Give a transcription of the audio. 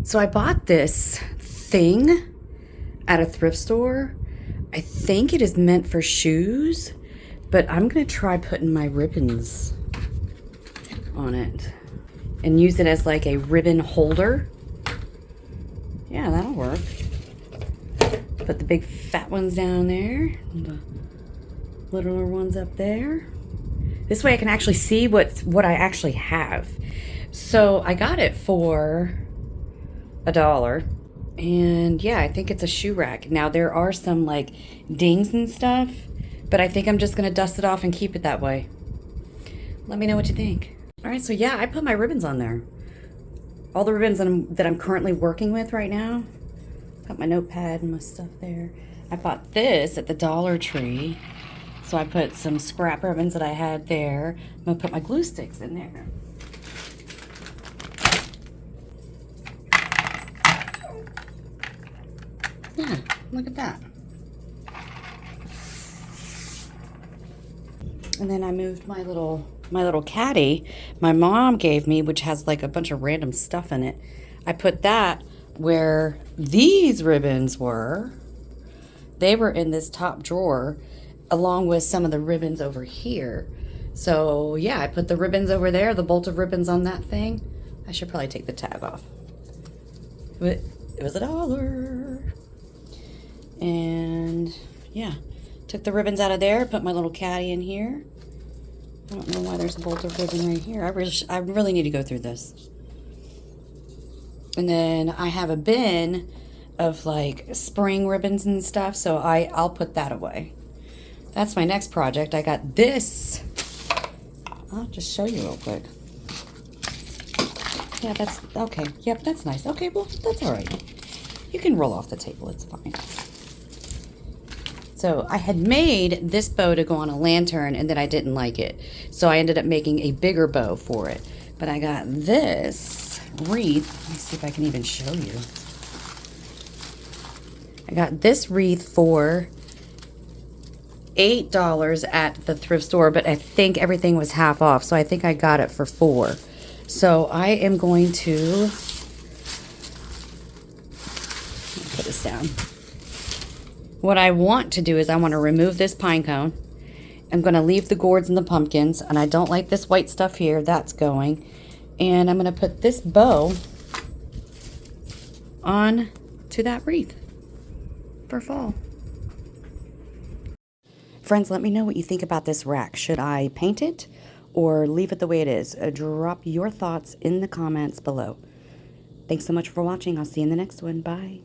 So I bought this thing at a thrift store. I think it is meant for shoes, but I'm gonna try putting my ribbons on it and use it as like a ribbon holder. Yeah, that'll work. Put the big fat ones down there, and the littler ones up there. This way I can actually see what I actually have. So I got it for $1. And yeah, I think it's a shoe rack. Now there are some like dings and stuff, but I think I'm just gonna dust it off and keep it that way. Let me know what you think. All right, so yeah, I put my ribbons on there. All the ribbons that I'm currently working with right now. Got my notepad and my stuff there. I bought this at the Dollar Tree. So I put some scrap ribbons that I had there. I'm gonna put my glue sticks in there. Yeah, look at that. And then I moved my little caddy my mom gave me, which has like a bunch of random stuff in it. I put that where these ribbons were. They were in this top drawer along with some of the ribbons over here. So yeah, I put the ribbons over there, the bolt of ribbons on that thing. I should probably take the tag off. But it was $1. And yeah, took the ribbons out of there, put my little caddy in here. I don't know why there's a bolt of ribbon right here. I really need to go through this. And then I have a bin of like spring ribbons and stuff, so I'll put that away. That's my next project. I got this. I'll just show you real quick. Yeah, that's okay. Yep, that's nice. Okay, well, that's all right. You can roll off the table, it's fine. So I had made this bow to go on a lantern, and then I didn't like it. So I ended up making a bigger bow for it. But I got this wreath. Let me see if I can even show you. I got this wreath for $8 at the thrift store, but I think everything was half off, so I think I got it for $4. So I am going to put this down. What I want to do is I want to remove this pine cone. I'm going to leave the gourds and the pumpkins, and I don't like this white stuff here. That's going. And I'm going to put this bow on to that wreath for fall. Friends, let me know what you think about this rack. Should I paint it or leave it the way it is? Drop your thoughts in the comments below. Thanks so much for watching. I'll see you in the next one. Bye.